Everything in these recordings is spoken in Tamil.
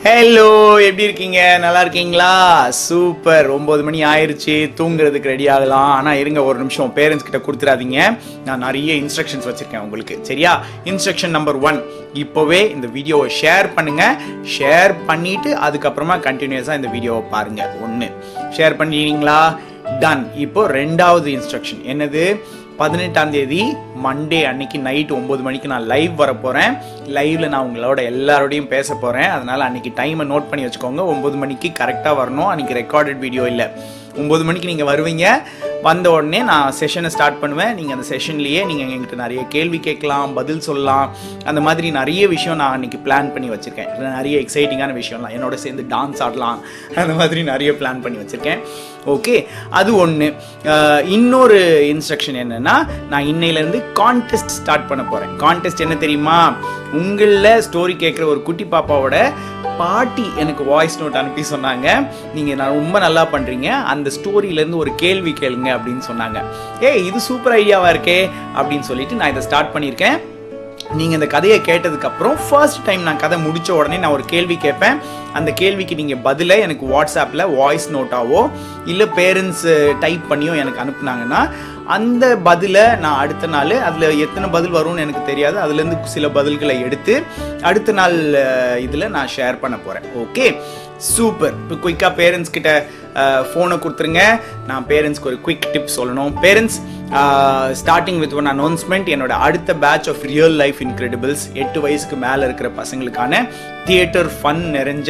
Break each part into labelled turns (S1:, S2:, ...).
S1: ஹலோ, எப்படி இருக்கீங்க? நல்லா இருக்கீங்களா? சூப்பர். 9 மணி ஆயிடுச்சு, தூங்குறதுக்கு ரெடி ஆகலாம். ஆனால் இருங்க ஒரு நிமிஷம், பேரண்ட்ஸ் கிட்ட கொடுத்துடாதீங்க. நான் நிறைய இன்ஸ்ட்ரக்ஷன்ஸ் வச்சுருக்கேன் உங்களுக்கு, சரியா? இன்ஸ்ட்ரக்ஷன் நம்பர் 1, இப்போவே இந்த வீடியோவை ஷேர் பண்ணுங்க. ஷேர் பண்ணிட்டு அதுக்கப்புறமா கண்டினியூஸாக இந்த வீடியோவை பாருங்க. 1 ஷேர் பண்ணிட்டீங்களா? டன். இப்போ 2வது இன்ஸ்ட்ரக்ஷன் என்னது? 18ஆம் தேதி மண்டே அன்னைக்கு நைட் 9 மணிக்கு நான் லைவ் வர போகிறேன். லைவ்ல நான் உங்களோட எல்லாரோடையும் பேச போகிறேன். அதனால் அன்னைக்கு டைமை நோட் பண்ணி வச்சுக்கோங்க. 9 மணிக்கு கரெக்டாக வரணும். அன்றைக்கி ரெக்கார்டட் வீடியோ இல்லை. 9 மணிக்கு நீங்கள் வருவீங்க. வந்த உடனே நான் செஷனை ஸ்டார்ட் பண்ணுவேன். நீங்கள் அந்த செஷன்லேயே நீங்கள் எங்கிட்ட நிறைய கேள்வி கேட்கலாம், பதில் சொல்லலாம். அந்த மாதிரி நிறைய விஷயம் நான் அன்றைக்கி பிளான் பண்ணி வச்சுருக்கேன். நிறைய எக்ஸைட்டிங்கான விஷயம்லாம், என்னோட சேர்ந்து டான்ஸ் ஆடலாம், அந்த மாதிரி நிறைய பிளான் பண்ணி வச்சுருக்கேன். ஓகே, அது ஒன்று. இன்னொரு இன்ஸ்ட்ரக்ஷன் என்னென்னா, நான் இன்னையிலேருந்து கான்டெஸ்ட் ஸ்டார்ட் பண்ண போகிறேன். கான்டெஸ்ட் என்ன தெரியுமா? உங்களில் ஸ்டோரி கேட்குற ஒரு குட்டி பாப்பாவோட பாட்டி எனக்கு வாய்ஸ் நோட் அனுப்பி சொன்னாங்க, நீங்கள் நான் ரொம்ப நல்லா பண்ணுறீங்க, அந்த ஸ்டோரியிலேருந்து ஒரு கேள்வி கேளுங்க அப்படின்னு சொன்னாங்க. இது சூப்பர் ஐடியாவாக இருக்கே அப்படின்னு சொல்லிட்டு நான் இதை ஸ்டார்ட் பண்ணியிருக்கேன். நீங்கள் இந்த கதையை கேட்டதுக்கப்புறம் ஃபர்ஸ்ட் டைம் நான் கதை முடித்த உடனே நான் ஒரு கேள்வி கேட்பேன். அந்த கேள்விக்கு நீங்கள் பதிலை எனக்கு வாட்ஸ்அப்பில் வாய்ஸ் நோட்டாவோ இல்லை பேரண்ட்ஸ் டைப் பண்ணியோ எனக்கு அனுப்புனாங்கன்னா அந்த பதிலை நான் அடுத்த நாள், அதில் எத்தனை பதில் வரும்னு எனக்கு தெரியாது, அதுலேருந்து சில பதில்களை எடுத்து அடுத்த நாள் இதில் நான் ஷேர் பண்ண போகிறேன். Okay, super. இப்போ குயிக்காக பேரண்ட்ஸ் கிட்ட ஃபோனை கொடுத்துருங்க. நான் பேரண்ட்ஸ்க்கு ஒரு குயிக் டிப் சொல்லணும். Parents, starting with one announcement. என்னோட அடுத்த batch of real life incredibles 8 வயசுக்கு மேலே இருக்கிற பசங்களுக்கான தியேட்டர் ஃபன் நிறைஞ்ச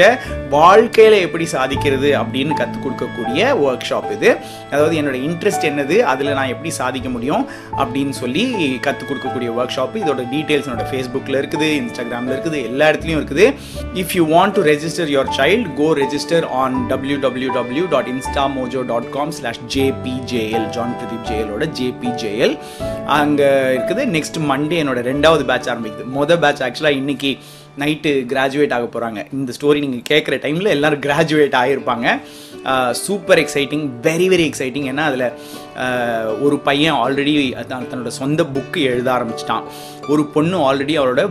S1: வாழ்க்கையில் எப்படி சாதிக்கிறது அப்படின்னு கற்றுக் கொடுக்கக்கூடிய ஒர்க் ஷாப் இது. அதாவது என்னோட இன்ட்ரெஸ்ட் என்னது, அதில் நான் எப்படி சாதிக்க முடியும் அப்படின்னு சொல்லி கற்றுக் கொடுக்கக்கூடிய ஒர்க் ஷாப். இதோட டீட்டெயில்ஸ் என்னோட ஃபேஸ்புக்கில் இருக்குது, இன்ஸ்டாகிராமில் இருக்குது, எல்லா இடத்துலையும் இருக்குது. If you want to register your child, go register on www.instamojo.com/jpjl. John Pradeep ஜெயலோட JPJL அங்கே இருக்குது. நெக்ஸ்ட் மண்டே என்னோட 2வது பேட்ச் ஆரம்பிக்குது. மொதல் பேட்ச் ஆக்சுவலாக இன்னைக்கு நைட்டு கிராஜுவேட் ஆக போகிறாங்க. இந்த ஸ்டோரி நீங்கள் கேட்குற டைமில் எல்லோரும் கிராஜுவேட் ஆகியிருப்பாங்க. Super exciting, very very exciting. ஏன்னா அதில் ஒரு பையன் ஆல்ரெடி தன்னோட சொந்த புக்கு எழுத ஆரம்பிச்சிட்டான். ஒரு பொண்ணு ஆல்ரெடி அவரோட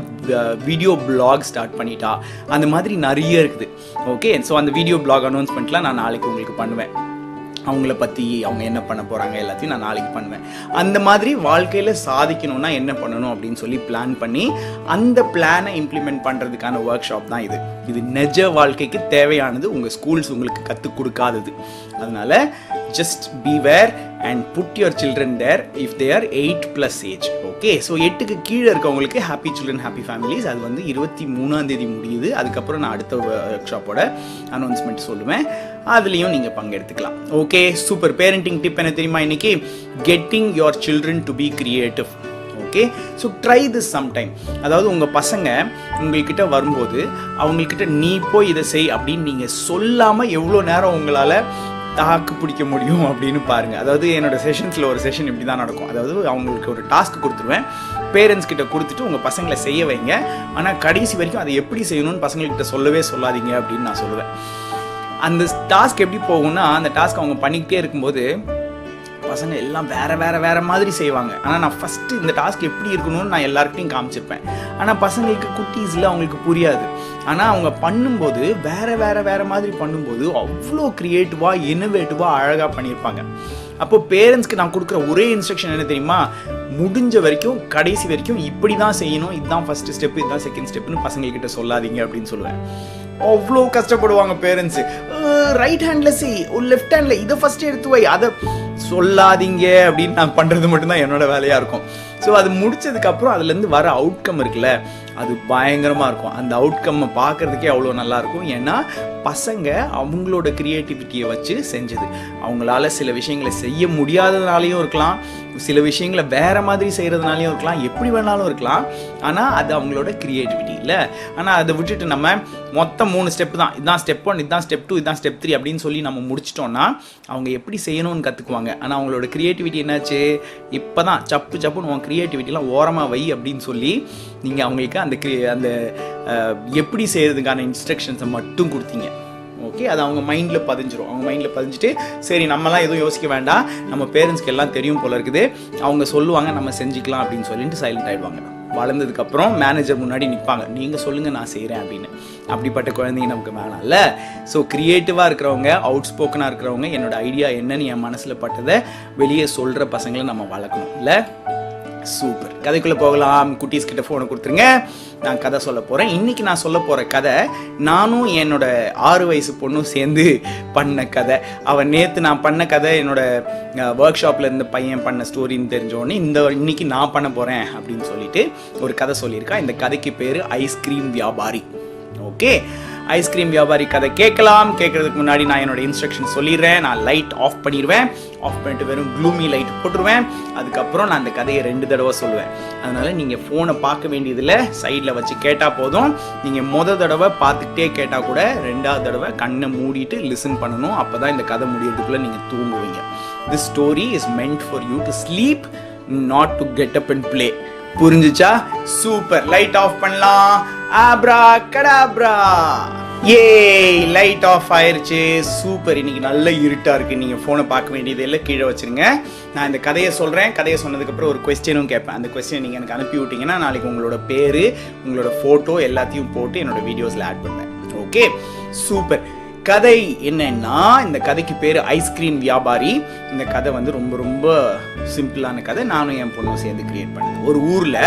S1: வீடியோ பிளாக் ஸ்டார்ட் பண்ணிட்டா. அந்த மாதிரி நிறைய இருக்குது. ஓகே, ஸோ அந்த வீடியோ பிளாக் அனௌன்ஸ்மெண்ட்லாம் நான் நாளைக்கு உங்களுக்கு பண்ணுவேன். அவங்கள பற்றி, அவங்க என்ன பண்ண போகிறாங்க எல்லாத்தையும் நான் நாளைக்கு பண்ணுவேன். அந்த மாதிரி வாழ்க்கையில் சாதிக்கணும்னா என்ன பண்ணணும் அப்படின்னு சொல்லி பிளான் பண்ணி அந்த பிளானை இம்ப்ளிமெண்ட் பண்ணுறதுக்கான ஒர்க் ஷாப் தான் இது. இது நிஜ வாழ்க்கைக்கு தேவையானது, உங்கள் ஸ்கூல்ஸ் உங்களுக்கு கற்றுக் கொடுக்காதது. அதனால் just beware and put your children there if they are 8+ age. Okay, so 8க்கு கீழே இருக்கவங்களுக்கு ஹாப்பி சில்ட்ரன் ஹாப்பி ஃபேமிலிஸ். அது வந்து 23ஆம் தேதி முடியுது. அதுக்கப்புறம் நான் அடுத்த ஒர்க் ஷாப்போட அனௌன்ஸ்மெண்ட் சொல்லுவேன். அதுலேயும் நீங்கள் பங்கெடுத்துக்கலாம். Okay, super. பேரண்டிங் டிப் என்ன தெரியுமா இன்னைக்கு? Getting your children to be creative. Okay, so try this sometime. அதாவது உங்கள் பசங்க உங்கள்கிட்ட வரும்போது அவங்கக்கிட்ட நீ போய் இதை செய் அப்படின்னு நீங்கள் சொல்லாமல் எவ்வளோ நேரம் உங்களால் தாக்கு பிடிக்க முடியும் அப்படின்னு பாருங்கள். அதாவது என்னோட செஷன்ஸில் ஒரு செஷன் இப்படி தான் நடக்கும். அதாவது அவங்களுக்கு ஒரு டாஸ்க் கொடுத்துருவேன், பேரண்ட்ஸ் கிட்ட கொடுத்துட்டு உங்கள் பசங்களை செய்ய வைங்க. ஆனால் கடைசி வரைக்கும் அதை எப்படி செய்யணும்னு பசங்கள்கிட்ட சொல்லவே சொல்லாதீங்க அப்படின்னு நான் சொல்லுவேன். அந்த டாஸ்க் எப்படி போகும்னா, அந்த டாஸ்க் அவங்க பண்ணிக்கிட்டே இருக்கும்போது பசங்க எல்லாம் வேற மாதிரி செய்வாங்க. ஆனால் நான் ஃபஸ்ட்டு இந்த டாஸ்க் எப்படி இருக்கணும்னு நான் எல்லாருக்கிட்டையும் காமிச்சிருப்பேன். ஆனால் பசங்களுக்கு குட்டீஸில் அவங்களுக்கு புரியாது. ஆனால் அவங்க பண்ணும்போது வேற மாதிரி பண்ணும்போது அவ்வளோ க்ரியேட்டிவாக, இன்னோவேட்டிவாக, அழகாக பண்ணியிருப்பாங்க. அப்போது பேரண்ட்ஸ்க்கு நான் கொடுக்குற ஒரே இன்ஸ்ட்ரக்ஷன் என்ன தெரியுமா? முடிஞ்ச வரைக்கும் கடைசி வரைக்கும் இப்படி தான் செய்யணும், இதுதான் ஃபஸ்ட்டு ஸ்டெப்பு, இதுதான் செகண்ட் ஸ்டெப்புன்னு பசங்கள்கிட்ட சொல்லாதீங்க அப்படின்னு சொல்லுவேன். அவ்வளோ கஷ்டப்படுவாங்க பேரண்ட்ஸு. ரைட் ஹேண்டில் செய், ஒரு லெஃப்ட் ஹேண்டில் இதை ஃபஸ்ட்டு எடுத்து வை, அதை சொல்லாதீங்க அப்படின்னு நான் பண்ணுறது மட்டும்தான் என்னோட வேலையாக இருக்கும். ஸோ அது முடிச்சதுக்கப்புறம் அதுலேருந்து வர அவுட்கம் இருக்குல்ல, அது பயங்கரமாக இருக்கும். அந்த அவுட்கம்மை பார்க்குறதுக்கே அவ்வளோ நல்லாயிருக்கும். ஏன்னா பசங்க அவங்களோட க்ரியேட்டிவிட்டியை வச்சு செஞ்சது. அவங்களால சில விஷயங்களை செய்ய முடியாததுனாலையும் இருக்கலாம், சில விஷயங்களை வேறு மாதிரி செய்கிறதுனாலையும் இருக்கலாம், எப்படி வேணாலும் இருக்கலாம். ஆனால் அது அவங்களோட க்ரியேட்டிவிட்டி இல்லை. ஆனால் அதை விட்டுட்டு நம்ம மொத்தம் 3 ஸ்டெப்பு தான், இதுதான் ஸ்டெப் 1, இதுதான் ஸ்டெப் 2, இதுதான் ஸ்டெப் 3 அப்படின்னு சொல்லி நம்ம முடிச்சிட்டோன்னா அவங்க எப்படி செய்யணும்னு கற்றுக்குவாங்க. ஆனால் அவங்களோட க்ரியேட்டிவிட்டி என்னாச்சு? இப்போ தான் சப்புன்னு உன் க்ரியேட்டிவிட்டிலாம் ஓரமாக வை அப்படின்னு சொல்லி நீங்கள் அவங்களுக்கு அந்த எப்படி செய்கிறதுக்கான இன்ஸ்ட்ரக்ஷன்ஸை மட்டும் கொடுத்தீங்க. ஓகே, அது அவங்க மைண்டில் பதிஞ்சிரும். அவங்க மைண்டில் பதிஞ்சிட்டு சரி நம்மலாம் எதுவும் யோசிக்க வேண்டாம், நம்ம பேரண்ட்ஸ்க்கு எல்லாம் தெரியும் போல இருக்குது, அவங்க சொல்லுவாங்க நம்ம செஞ்சுக்கலாம் அப்படின்னு சொல்லிட்டு சைலண்ட் ஆகிடுவாங்க. வளர்ந்ததுக்கப்புறம் மேனேஜர் முன்னாடி நிற்பாங்க, நீங்கள் சொல்லுங்கள் நான் செய்கிறேன் அப்படின்னு. அப்படிப்பட்ட குழந்தைங்க நமக்கு வேணாம்ல. ஸோ க்ரியேட்டிவாக இருக்கிறவங்க, அவுட் ஸ்போக்கனாக இருக்கிறவங்க, என்னோட ஐடியா என்னன்னு என் மனசில் பட்டதை வெளியே சொல்கிற பசங்களை நம்ம வளர்க்கணும் இல்லை? சூப்பர். கதைக்குள்ளே போகலாம். குட்டீஸ் கிட்ட ஃபோனை கொடுத்துருங்க, நான் கதை சொல்ல போகிறேன். இன்றைக்கி நான் சொல்ல போகிற கதை நானும் என்னோட 6 வயசு பொண்ணும் சேர்ந்து பண்ண கதை. அவன் நேற்று நான் பண்ண கதை என்னோட ஒர்க் ஷாப்பில் இருந்த பையன் பண்ண ஸ்டோரின்னு தெரிஞ்சோடனே இன்னைக்கு நான் பண்ண போகிறேன் அப்படின்னு சொல்லிட்டு ஒரு கதை சொல்லியிருக்கான். இந்த கதைக்கு பேர் ஐஸ்கிரீம் வியாபாரி. ஓகே, ஐஸ்கிரீம் வியாபாரி கதை கேட்கலாம். கேட்கறதுக்கு முன்னாடி நான் என்னோட இன்ஸ்ட்ரக்ஷன் சொல்லிடுறேன். நான் லைட் ஆஃப் பண்ணிடுவேன். ஆஃப் பண்ணிட்டு வெறும் க்ளூமி லைட் போட்டுருவேன். அதுக்கப்புறம் நான் அந்த கதையை 2 தடவை சொல்லுவேன். அதனால் நீங்கள் ஃபோனை பார்க்க வேண்டியதில் சைடில் வச்சு கேட்டால் போதும். நீங்கள் தடவை பார்த்துக்கிட்டே கேட்டால் கூட 2வது தடவை கண்ணை மூடிட்டு லிசன் பண்ணணும். அப்போ தான் இந்த கதை முடியறதுக்குள்ளே நீங்கள் தூங்குவீங்க. This story is meant for you to sleep, not to get up and play. புரிஞ்சுச்சா? சூப்பர். லைட் ஆஃப் பண்ணலாம். ஆப்ரா கடாப்ரா. ஏய், லைட் ஆஃப் ஆயிருச்சு. சூப்பர். இன்னைக்கு நல்ல இருட்டாக இருக்குது. நீங்கள் ஃபோனை பார்க்க வேண்டியது இல்லை, கீழே வச்சுருங்க. நான் இந்த கதையை சொல்கிறேன். கதையை சொன்னதுக்கப்புறம் ஒரு கொஸ்டினும் கேட்பேன். அந்த கொஸ்டினை நீங்கள் எனக்கு அனுப்பி விட்டிங்கன்னா நாளைக்கு உங்களோட பேர், உங்களோட ஃபோட்டோ எல்லாத்தையும் போட்டு என்னோட வீடியோஸில் ஆட் பண்ணுவேன். Okay, super. கதை என்னன்னா, இந்த கதைக்கு பேர் ஐஸ்கிரீம் வியாபாரி. இந்த கதை வந்து ரொம்ப ரொம்ப சிம்பிளான கதை. நானும் என் பொண்ணும் சேர்ந்து கிரியேட் பண்ணது. ஒரு ஊரில்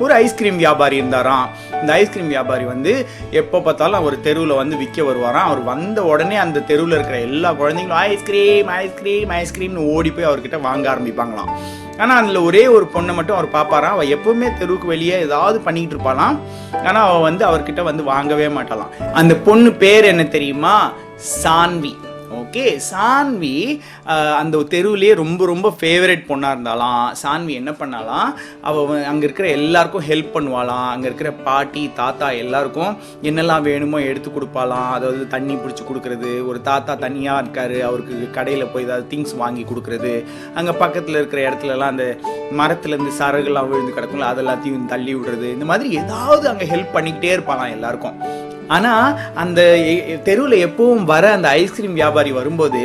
S1: ஒரு ஐஸ்கிரீம் வியாபாரி இருந்தாராம். இந்த ஐஸ்கிரீம் வியாபாரி வந்து எப்போ பார்த்தாலும் அவர் தெருவில் வந்து விற்க வருவாராம். அவர் வந்த உடனே அந்த தெருவில் இருக்கிற எல்லா குழந்தைங்களும் ஐஸ்கிரீம் ஐஸ்கிரீம் ஐஸ்கிரீம்னு ஓடி போய் அவர்கிட்ட வாங்க ஆரம்பிப்பாங்களாம். ஆனால் அதில் ஒரே ஒரு பொண்ணை மட்டும் அவர் பார்ப்பாராம். அவள் எப்போவுமே தெருவுக்கு வெளியே ஏதாவது பண்ணிக்கிட்டு இருப்பாளாம். ஆனால் அவள் வந்து அவர்கிட்ட வந்து வாங்கவே மாட்டாளாம். அந்த பொண்ணு பேர் என்ன தெரியுமா? சான்வி. ஓகே, சான்வி அந்த தெருவிலேயே ரொம்ப ரொம்ப ஃபேவரட் பொண்ணாக இருந்தாலாம். சான்வி என்ன பண்ணாலாம், அவள் அங்கே இருக்கிற எல்லாருக்கும் ஹெல்ப் பண்ணுவாளாம். அங்கே இருக்கிற பாட்டி தாத்தா எல்லாருக்கும் என்னெல்லாம் வேணுமோ எடுத்து கொடுப்பாலாம். அதாவது தண்ணி பிடிச்சி கொடுக்குறது, ஒரு தாத்தா தனியாக இருக்காரு, அவருக்கு கடையில் போய் ஏதாவது திங்ஸ் வாங்கி கொடுக்குறது, அங்கே பக்கத்தில் இருக்கிற இடத்துலலாம் அந்த மரத்துலேருந்து சரகுலாம் விழுந்து கிடக்கும்ல அதெல்லாத்தையும் தள்ளி விடுறது, இந்த மாதிரி ஏதாவது அங்கே ஹெல்ப் பண்ணிக்கிட்டே இருப்பாளாம் எல்லாருக்கும். ஆனால் அந்த தெருவில் எப்பவும் வர அந்த ஐஸ்கிரீம் வியாபாரி வரும்போது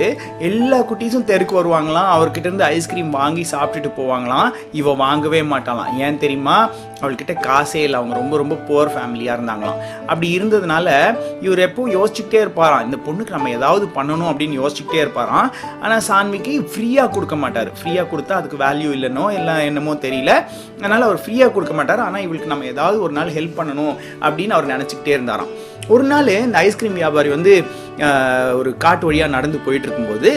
S1: எல்லா குட்டீஸும் தெருக்கு வருவாங்களாம். அவர்கிட்ட இருந்து ஐஸ்கிரீம் வாங்கி சாப்பிட்டுட்டு போவாங்களாம். இவ வாங்கவே மாட்டாளாம். ஏன் தெரியுமா? அவள்கிட்ட காசே இல்லை. அவங்க ரொம்ப ரொம்ப புவர் ஃபேமிலியாக இருந்தாங்களாம். அப்படி இருந்ததுனால இவர் எப்பவும் யோசிச்சுக்கிட்டே இருப்பாராம், இந்த பொண்ணுக்கு நம்ம ஏதாவது பண்ணணும் அப்படின்னு யோசிச்சுக்கிட்டே இருப்பாராம். ஆனால் சான்விக்கு ஃப்ரீயாக கொடுக்க மாட்டார். ஃப்ரீயாக கொடுத்தா அதுக்கு வேல்யூ இல்லைனோ எல்லாம் என்னமோ தெரியல. அதனால் அவர் ஃப்ரீயாக கொடுக்க மாட்டார். ஆனால் இவளுக்கு நம்ம ஏதாவது ஒரு நாள் ஹெல்ப் பண்ணணும் அப்படின்னு அவர் நினச்சிக்கிட்டே இருந்தாராம். ஒரு நாள் இந்த ஐஸ்கிரீம் வியாபாரி வந்து ஒரு காட்டு வழியாக நடந்து போயிட்டு இருக்கும்போது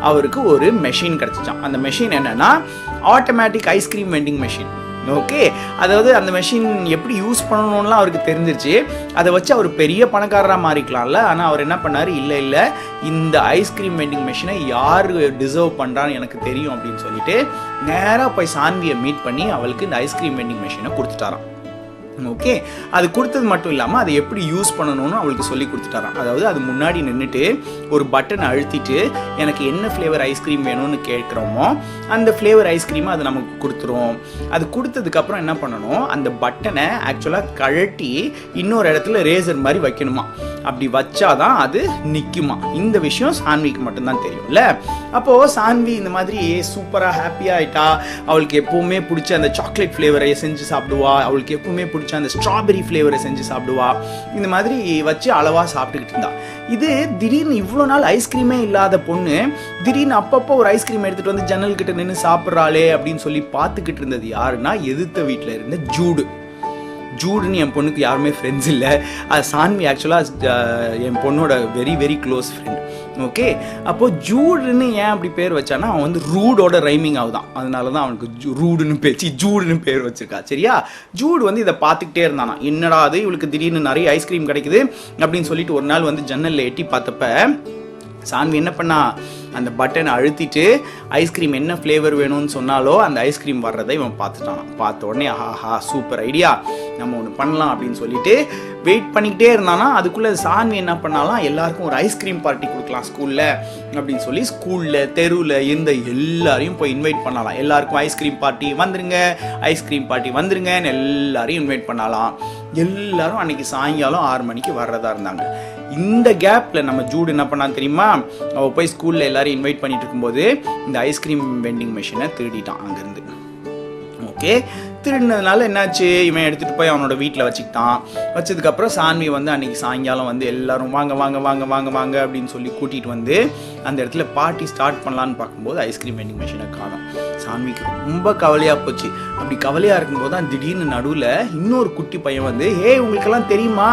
S1: அவருக்கு ஒரு மெஷின் கிடச்சிச்சான். அந்த மெஷின் என்னன்னா automatic ice cream vending machine. Okay, அதாவது அந்த மெஷின் எப்படி யூஸ் பண்ணணும்லாம் அவருக்கு தெரிஞ்சிருச்சு. அதை வச்சு அவர் பெரிய பணக்காரராக மாறிக்கலாம்ல. ஆனால் அவர் என்ன பண்ணார், இல்லை இந்த ஐஸ்கிரீம் வெண்டிங் மெஷினை யார் டிசர்வ் பண்ணுறான்னு எனக்கு தெரியும் அப்படின்னு சொல்லிட்டு நேராக போய் சான்வியை மீட் பண்ணி அவளுக்கு இந்த ஐஸ்கிரீம் வெண்டிங் மெஷினை கொடுத்துட்டாராம். ஓகே, அது கொடுத்தது மட்டும் இல்லாமல் அதை எப்படி யூஸ் பண்ணணும்னு அவளுக்கு சொல்லி கொடுத்துட்டாராம். அதாவது அது முன்னாடி நின்றுட்டு ஒரு பட்டனை அழுத்திட்டு எனக்கு என்ன ஃப்ளேவர் ஐஸ்கிரீம் வேணும்னு கேட்குறோமோ அந்த ஃப்ளேவர் ஐஸ்கிரீமை அது நமக்கு கொடுத்துரும். அது கொடுத்ததுக்கப்புறம் என்ன பண்ணணும், அந்த பட்டனை ஆக்சுவலாக கழட்டி இன்னொரு இடத்துல ரேசர் மாதிரி வைக்கணுமா. அப்படி வச்சாதான் அது நிற்குமா. இந்த விஷயம் சான்விக்கு மட்டும்தான் தெரியும்ல. அப்போது சான்வி இந்த மாதிரி சூப்பராக ஹாப்பியாக ஆகிட்டா. அவளுக்கு எப்போவுமே பிடிச்ச அந்த சாக்லேட் ஃப்ளேவரை செஞ்சு சாப்பிடுவா. அவளுக்கு எப்பவுமே பிடிச்ச அந்த ஸ்ட்ராபெரி ஃப்ளேவரை செஞ்சு சாப்பிடுவா. இந்த மாதிரி வச்சு அளவாக சாப்பிட்டுக்கிட்டு இருந்தா. இது திடீர்னு இவ்வளோ நாள் ஐஸ்கிரீமே இல்லாத பொண்ணு திடீர்னு அப்பப்போ ஒரு ஐஸ்கிரீம் எடுத்துகிட்டு வந்து ஜன்னல் கிட்ட நின்று சாப்பிட்றாளே அப்படின்னு சொல்லி பார்த்துக்கிட்டு இருந்தது யாருன்னா எதிர்த்த வீட்டில் இருந்த ஜூடுன்னு என் பொண்ணுக்கு யாருமே ஃப்ரெண்ட்ஸ் இல்லை. அது சான்வி ஆக்சுவலாக என் பொண்ணோட very very close friend. Okay, அப்போது ஜூடுன்னு ஏன் அப்படி பேர் வச்சான்னா அவன் வந்து ரூடோட ரைமிங் ஆகுதான். அதனால தான் அவனுக்கு ஜூடுன்னு பேர் வச்சிருக்கா. சரியா? ஜூடு வந்து இதை பார்த்துக்கிட்டே இருந்தானா, என்னடா அது இவளுக்கு திடீர்னு நிறைய ஐஸ்கிரீம் கிடைக்குது அப்படின்னு சொல்லிட்டு ஒரு நாள் வந்து ஜன்னலில் எட்டி பார்த்தப்ப சான்வி என்ன பண்ணா, அந்த பட்டனை அழுத்திட்டு ஐஸ்கிரீம் என்ன ஃப்ளேவர் வேணும்னு சொன்னாலோ அந்த ஐஸ்கிரீம் வர்றதை இவன் பார்த்துட்டான். பார்த்த உடனே ஆஹா சூப்பர் ஐடியா, நம்ம ஒன்று பண்ணலாம் அப்படின்னு சொல்லிட்டு வெயிட் பண்ணிக்கிட்டே இருந்தானா. அதுக்குள்ளே சான்வி என்ன பண்ணாலாம், எல்லாருக்கும் ஒரு ஐஸ்கிரீம் பார்ட்டி கொடுக்கலாம் ஸ்கூலில் அப்படின்னு சொல்லி ஸ்கூலில் தெருவில் இருந்த எல்லாரையும் போய் இன்வைட் பண்ணலாம். எல்லாருக்கும் ஐஸ்கிரீம் பார்ட்டி வந்துருங்கன்னு எல்லாரையும் இன்வைட் பண்ணலாம். எல்லாரும் அன்னைக்கு சாயங்காலம் 6 மணிக்கு வர்றதா இருந்தாங்க. இந்த கேப்பில் நம்ம ஜூடு என்ன பண்ணான்னு தெரியுமா, அவள் போய் ஸ்கூலில் எல்லாரும் இன்வைட் பண்ணிட்டு இருக்கும்போது இந்த ஐஸ்கிரீம் வெண்டிங் மெஷினை திருடிட்டான் அங்கேருந்து. ஓகே, திருடினதுனால என்னாச்சு, இவன் எடுத்துகிட்டு போய் அவனோட வீட்டில் வச்சுக்கிட்டான். வச்சதுக்கப்புறம் சான்வி வந்து அன்றைக்கி சாயங்காலம் வந்து எல்லாரும் வாங்க வாங்க வாங்க வாங்க வாங்க அப்படின்னு சொல்லி கூட்டிகிட்டு வந்து அந்த இடத்துல பார்ட்டி ஸ்டார்ட் பண்ணலான்னு பார்க்கும்போது ஐஸ்கிரீம் வெண்டிங் மிஷினை காணோம். சான்விக்கு ரொம்ப கவலையாக போச்சு. அப்படி கவலையாக இருக்கும்போது தான் திடீர்னு நடுவில் இன்னொரு குட்டி பையன் வந்து, உங்களுக்கெல்லாம் தெரியுமா,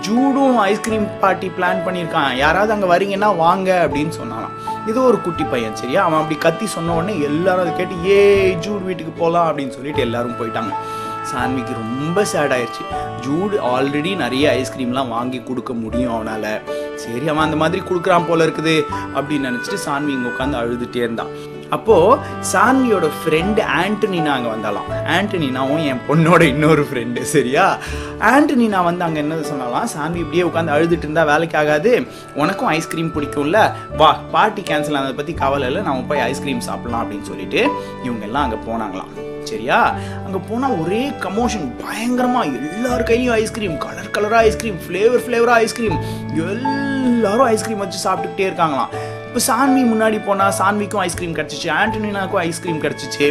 S1: ஜூடும் ஐஸ்கிரீம் பார்ட்டி பிளான் பண்ணியிருக்கான், யாராவது அங்கே வரீங்கன்னா வாங்க அப்படின்னு சொன்னான். ஏதோ ஒரு குட்டி பையன், சரியா? அவன் அப்படி கத்தி சொன்ன உடனே எல்லாரும் அதை கேட்டு ஜூட் வீட்டுக்கு போகலாம் அப்படின்னு சொல்லிட்டு எல்லாரும் போயிட்டாங்க. சான்விக்கு ரொம்ப சேட் ஆயிடுச்சு. ஜூட் ஆல்ரெடி நிறைய ஐஸ்கிரீம்லாம் வாங்கி கொடுக்க முடியும் அவனால். சரி, அவன் அந்த மாதிரி கொடுக்குறான் போல இருக்குது அப்படின்னு நினச்சிட்டு சான்வி இங்கே உட்காந்து அழுதுகிட்டே இருந்தான். அப்போது சான்வியோட ஃப்ரெண்டு ஆண்டனினா அங்கே வந்தாலாம். ஆண்டனினாவும் என் பொண்ணோட இன்னொரு ஃப்ரெண்டு, சரியா? ஆண்டனினா வந்து அங்கே என்ன சொன்னாலாம், சான்வி இப்படியே உட்காந்து அழுதுட்டு இருந்தால் வேலைக்கு ஆகாது, உனக்கும் ஐஸ்கிரீம் பிடிக்கும்ல, வா பார்ட்டி கேன்சல் ஆனதை பற்றி கவலை இல்லை, நம்ம போய் ஐஸ்கிரீம் சாப்பிட்லாம் அப்படின்னு சொல்லிட்டு இவங்க எல்லாம் அங்கே போனாங்களாம். சரியா? அங்கே போனால் ஒரே கமோஷன், பயங்கரமாக எல்லார் கையிலையும் ஐஸ்கிரீம், கலர் கலராக ஐஸ்கிரீம், ஃப்ளேவராக ஐஸ்கிரீம், எல்லாரும் ஐஸ்கிரீம் வச்சு சாப்பிட்டுக்கிட்டே இருக்காங்களாம். இப்போ சான்வி முன்னாடி போனால் சான்விக்கும் ஐஸ்கிரீம் கிடச்சிச்சு, ஆண்டனினாக்கும் ஐஸ்கிரீம் கிடச்சிச்சு,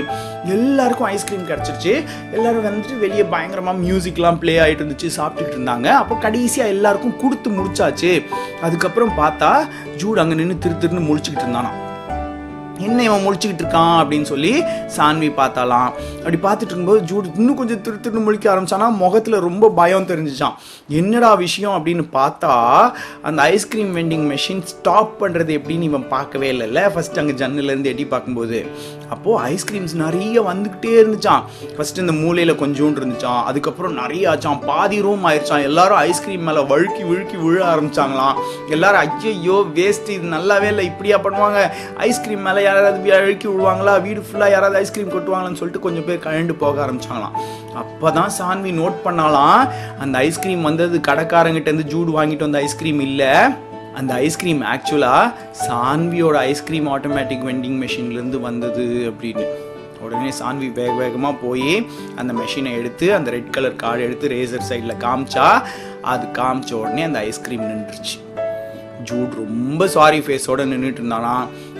S1: எல்லாருக்கும் ஐஸ்கிரீம் கிடச்சிருச்சு. எல்லோரும் வந்துட்டு வெளியே பயங்கரமாக மியூசிக்லாம் ப்ளே ஆகிட்டு இருந்துச்சு, சாப்பிட்டுக்கிட்டு இருந்தாங்க. அப்போ கடைசியாக எல்லாருக்கும் கொடுத்து முடிச்சாச்சு. அதுக்கப்புறம் பார்த்தா ஜூட் அங்கே நின்று திருன்னு முழிச்சுக்கிட்டு இருந்தானா. என்ன இவன் முழிச்சுக்கிட்டு இருக்கான் அப்படின்னு சொல்லி சான்வி பார்த்தாலாம். அப்படி பார்த்துட்டு இருக்கும்போது ஜூட் இன்னும் கொஞ்சம் திருன்னு முழிக்க ஆரம்பிச்சானா. முகத்தில் ரொம்ப பயம் தெரிஞ்சிச்சான். என்னடா விஷயம் அப்படின்னு பார்த்தா அந்த ஐஸ்கிரீம் வெண்டிங் மெஷின் ஸ்டாப் பண்ணுறது எப்படின்னு இவன் பார்க்கவே இல்லைல்ல ஃபஸ்ட்டு அங்கே ஜன்னலேருந்து எட்டி பார்க்கும்போது. அப்போது ஐஸ்கிரீம்ஸ் நிறைய வந்துக்கிட்டே இருந்துச்சான். ஃபஸ்ட்டு இந்த மூலையில் கொஞ்சோண்டு இருந்துச்சான், அதுக்கப்புறம் நிறைய ஆச்சான், பாதி ரூம் ஆயிடுச்சான். எல்லாரும் ஐஸ்கிரீம் மேலே வழுக்கி விழ ஆரம்பிச்சாங்களாம். எல்லாரும் ஐயோ வேஸ்ட், இது நல்லாவே இல்லை, இப்படியா பண்ணுவாங்க, ஐஸ்கிரீம் மேலே யாராவது அழுக்கி விழுவாங்களா, வீடு ஃபுல்லாக யாராவது ஐஸ்கிரீம் கொட்டுவாங்களான்னு சொல்லிட்டு கொஞ்சம் பேர் கழண்டு போக ஆரம்பிச்சாங்களாம். அப்போ தான் சான்வி நோட் பண்ணாலாம், அந்த ஐஸ்கிரீம் வந்தது கடைக்காரங்கிட்ட இருந்து ஜூட் வாங்கிட்டு வந்த ஐஸ்கிரீம் இல்லை, அந்த ஐஸ்கிரீம் ஆக்சுவலாக சான்வியோட ஐஸ்கிரீம் ஆட்டோமேட்டிக் வெண்டிங் மெஷின்லேருந்து வந்தது அப்படின்னு. உடனே சான்வி வேகமாக போய் அந்த மெஷினை எடுத்து அந்த ரெட் கலர் கார்டு எடுத்து ரேசர் சைடில் காமிச்சா, அது காமிச்ச உடனே அந்த ஐஸ்கிரீம் நின்றுச்சு. ஜூட் ரொம்ப சாரி ஃபேஸோடு நின்றுட்டு இருந்தானா.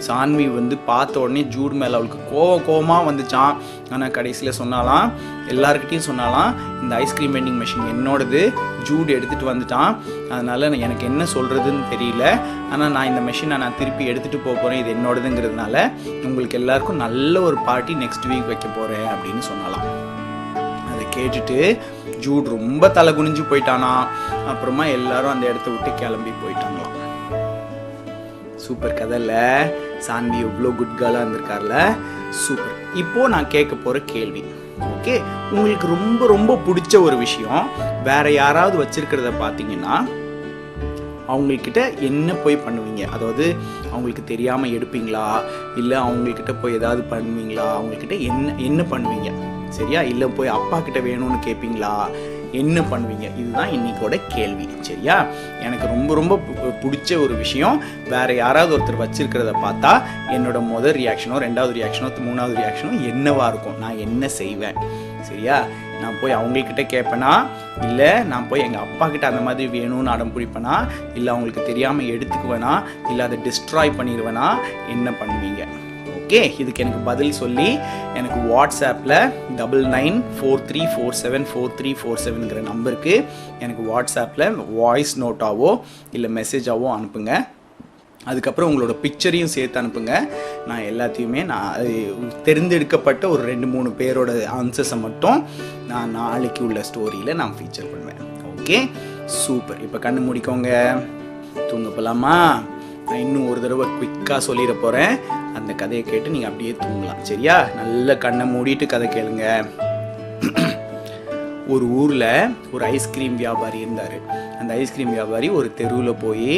S1: சான்வி வந்து பார்த்த உடனே ஜூட் மேலே அவளுக்கு கோவமாக வந்துச்சான். ஆனால் கடைசியில் சொன்னாலாம், எல்லாருக்கிட்டையும் சொன்னாலாம், இந்த ஐஸ்கிரீம் வெண்டிங் மெஷின் என்னோடது, ஜூட் எடுத்துகிட்டு வந்துட்டான், அதனால் எனக்கு என்ன சொல்கிறதுன்னு தெரியல, ஆனால் நான் இந்த மெஷினை நான் திருப்பி எடுத்துகிட்டு போக போகிறேன், இது என்னோடதுங்கிறதுனால உங்களுக்கு எல்லாருக்கும் நல்ல ஒரு பார்ட்டி நெக்ஸ்ட் வீக் வைக்க போகிறேன் அப்படின்னு சொன்னாலாம். அதை கேட்டுட்டு ஜூட் ரொம்ப தலை குனிஞ்சு போயிட்டானா. அப்புறமா எல்லாரும் அந்த இடத்த விட்டு கிளம்பி போயிட்டாங்களாம். சூப்பர் கதை இல்லை? சான்வி எவ்வளோ குட் கேர்ளாக இருந்திருக்கார்ல, சூப்பர். இப்போது நான் கேட்க போகிற கேள்வி, ஓகே, உங்களுக்கு ரொம்ப ரொம்ப பிடிச்ச ஒரு விஷயம் வேற யாராவது வச்சிருக்கிறத பார்த்தீங்கன்னா அவங்கக்கிட்ட என்ன போய் பண்ணுவீங்க? அதாவது அவங்களுக்கு தெரியாமல் எடுப்பீங்களா, இல்லை அவங்கக்கிட்ட போய் ஏதாவது பண்ணுவீங்களா, அவங்கக்கிட்ட என்ன பண்ணுவீங்க? சரியா? இல்லை போய் அப்பா கிட்ட வேணும்னு கேட்பீங்களா, என்ன பண்ணுவீங்க? இதுதான் இன்னைக்கோட கேள்வி. சரியா? எனக்கு ரொம்ப ரொம்ப பிடிச்ச ஒரு விஷயம் வேற யாராவது ஒருத்தர் வச்சிருக்கிறத பார்த்தா என்னோட முதல் ரியாக்ஷனோ, ரெண்டாவது ரியாக்ஷனோ, மூணாவது ரியாக்ஷனோ என்னவா இருக்கும், நான் என்ன செய்வேன்? சரியா? நான் போய் அவங்கக்கிட்ட கேட்பேனா, இல்லை நான் போய் எங்கள் அப்பா கிட்ட அந்த மாதிரி வேணும்னு அடம் பிடிப்பேனா, இல்லை அவங்களுக்கு தெரியாமல் எடுத்துக்குவேனா, இல்லை அதை டிஸ்ட்ராய் பண்ணிடுவேனா, என்ன பண்ணுவீங்க? ஓகே, இதுக்கு எனக்கு பதில் சொல்லி எனக்கு வாட்ஸ்ஆப்பில் 9943474347ங்கிற நம்பருக்கு எனக்கு வாட்ஸ்ஆப்பில் வாய்ஸ் நோட்டாவோ இல்லை மெசேஜாவோ அனுப்புங்க. அதுக்கப்புறம் உங்களோட பிக்சரையும் சேர்த்து அனுப்புங்க. நான் எல்லாத்தையுமே நான் தெரிந்தெடுக்கப்பட்ட ஒரு 2-3 பேரோட ஆன்சர்ஸை மட்டும் நான் நாளைக்கு உள்ள ஸ்டோரியில் நான் ஃபீச்சர் பண்ணுவேன். Okay, super. இப்போ கண்ணு முடிக்கோங்க, தூங்க போகலாமா? நான் இன்னும் ஒரு தடவை குயிக்காக சொல்லிட போகிறேன். அந்த கதையை கேட்டு நீங்கள் அப்படியே தூங்கலாம். சரியா? நல்ல கண்ணை மூடிட்டு கதை கேளுங்க. ஒரு ஊரில் ஒரு ஐஸ்கிரீம் வியாபாரி இருந்தார். அந்த ஐஸ்கிரீம் வியாபாரி ஒரு தெருவில் போய்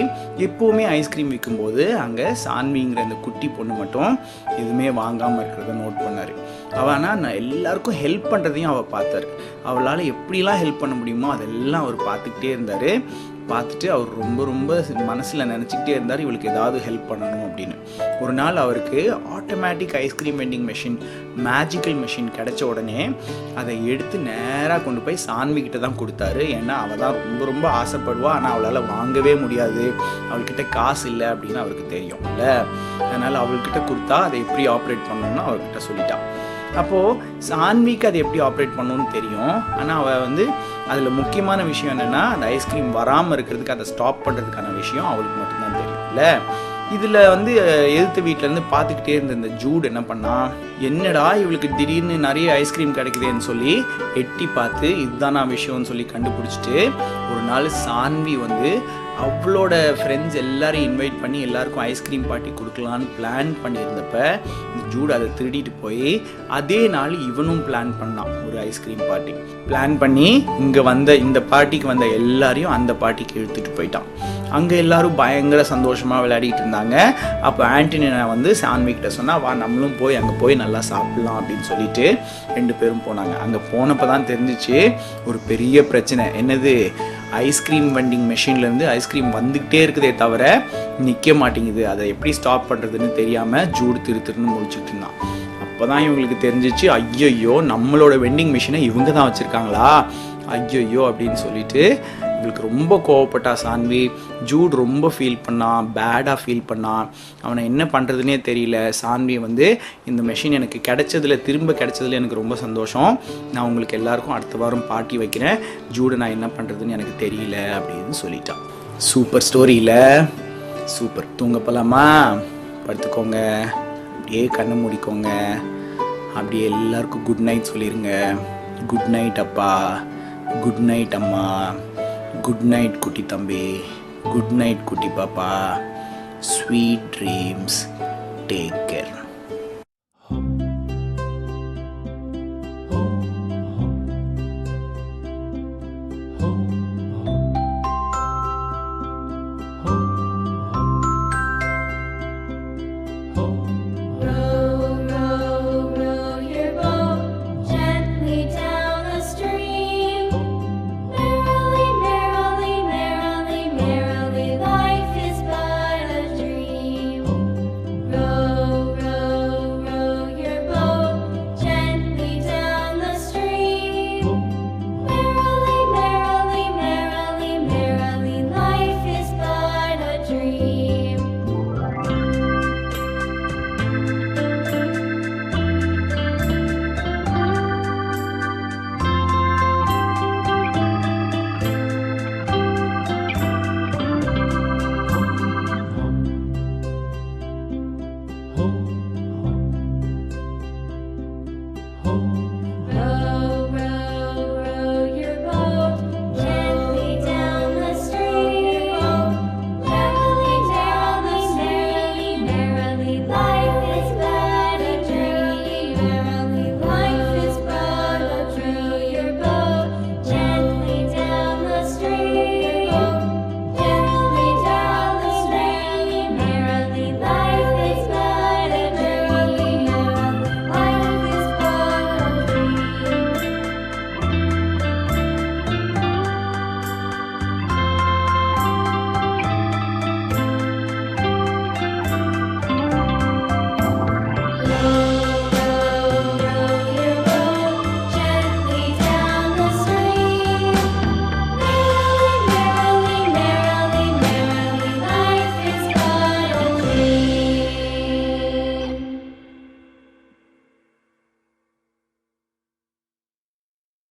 S1: எப்போவுமே ஐஸ்கிரீம் விற்கும்போது அங்கே சான்விங்கிற அந்த குட்டி பொண்ணு மட்டும் எதுவுமே வாங்காமல் இருக்கிறத நோட் பண்ணார். ஆனால் நான் எல்லாருக்கும் ஹெல்ப் பண்ணுறதையும் அவள் பார்த்தாரு. அவளால் எப்படிலாம் ஹெல்ப் பண்ண முடியுமோ அதெல்லாம் அவர் பார்த்துக்கிட்டே இருந்தார். பார்த்துட்டு அவர் ரொம்ப ரொம்ப மனசில் நினச்சிக்கிட்டே இருந்தார், இவளுக்கு ஏதாவது ஹெல்ப் பண்ணணும் அப்படின்னு. ஒரு நாள் அவருக்கு automatic ice cream vending machine, magical machine கிடைச்ச உடனே அதை எடுத்து நேராக கொண்டு போய் சான்விக்கிட்ட தான் கொடுத்தாரு. ஏன்னா அவள் தான் ரொம்ப ரொம்ப ஆசைப்படுவா, ஆனால் அவளால் வாங்கவே முடியாது, அவள்கிட்ட காசு இல்லை அப்படின்னு அவருக்கு தெரியும் இல்லை. அதனால் அவள்கிட்ட கொடுத்தா அதை எப்படி ஆப்ரேட் பண்ணணும்னு அவர்கிட்ட சொல்லிட்டான். அப்போது சான்விக்கு அது எப்படி ஆப்ரேட் பண்ணணும்னு தெரியும். ஆனால் அவள் வந்து அதில் முக்கியமான விஷயம் என்னென்னா அந்த ஐஸ்கிரீம் வராமல் இருக்கிறதுக்கு அதை ஸ்டாப் பண்ணுறதுக்கான விஷயம் அவளுக்கு மட்டும்தான் தெரியும்ல. இதில் வந்து எதிர்த்து வீட்டிலேருந்து பார்த்துக்கிட்டே இருந்த இந்த ஜூட் என்ன பண்ணா, என்னடா இவளுக்கு திடீர்னு நிறைய ஐஸ்கிரீம் கிடைக்குதுன்னு சொல்லி எட்டி பார்த்து இதுதான் நான் விஷயம்னு சொல்லி கண்டுபிடிச்சிட்டு ஒரு நாள் சான்வி வந்து அவளோட ஃப்ரெண்ட்ஸ் எல்லாரையும் இன்வைட் பண்ணி எல்லாருக்கும் ஐஸ்கிரீம் பார்ட்டி கொடுக்கலான்னு பிளான் பண்ணியிருந்தப்ப இந்த ஜூட் அதை திருடிட்டு போய் அதே நாள் இவனும் பிளான் பண்ணான் ஒரு ஐஸ்கிரீம் பார்ட்டி. பிளான் பண்ணி இங்கே வந்த இந்த பார்ட்டிக்கு வந்த எல்லாரையும் அந்த பார்ட்டிக்கு இழுத்துட்டு போயிட்டான். அங்கே எல்லாரும் பயங்கர சந்தோஷமாக விளையாடிட்டு இருந்தாங்க. அப்போ ஆண்டனி வந்து சான்விக்கிட்ட சொன்னால் வா நம்மளும் போய் அங்கே போய் நல்லா சாப்பிட்லாம் அப்படின்னு சொல்லிட்டு 2 பேரும் போனாங்க. அங்கே போனப்போ தான் தெரிஞ்சிச்சு ஒரு பெரிய பிரச்சனை. என்னது, ஐஸ்கிரீம் வெண்டிங் மெஷின்லேருந்து ஐஸ்கிரீம் வந்துக்கிட்டே இருக்குதே தவிர நிற்க மாட்டேங்குது. அதை எப்படி ஸ்டாப் பண்ணுறதுன்னு தெரியாமல் ஜூடு திருன்னு முடிச்சுட்டு இருந்தான். அப்போ தான் இவங்களுக்கு தெரிஞ்சிச்சு, ஐயோ நம்மளோட வெண்டிங் மிஷினை இவங்க தான் வச்சுருக்காங்களா, ஐயோ அப்படின்னு சொல்லிட்டு இவளுக்கு ரொம்ப கோவப்பட்டா சான்வி. ஜூட் ரொம்ப ஃபீல் பண்ணான், பேடாக ஃபீல் பண்ணான். அவனை என்ன பண்ணுறதுனே தெரியல. சான்வி வந்து இந்த மெஷின் எனக்கு திரும்ப கிடைச்சதுல எனக்கு ரொம்ப சந்தோஷம். நான் உங்களுக்கு எல்லாருக்கும் அடுத்த வாரம் பார்ட்டி வைக்கிறேன். ஜூடை நான் என்ன பண்ணுறதுன்னு எனக்கு தெரியல அப்படின்னு சொல்லிட்டான். சூப்பர் ஸ்டோரியில் சூப்பர். தூங்க போகலாமா? படுத்துக்கோங்க, அப்படியே கண்ணை மூடிக்கோங்க, அப்படியே எல்லாருக்கும் குட் நைட் சொல்லிடுங்க. குட் நைட் அப்பா, குட் நைட் அம்மா, குட் நைட் குட்டி தம்பி, குட் நைட் குட்டி பாப்பா, ஸ்வீட் ட்ரீம்ஸ், டேக் கேர்.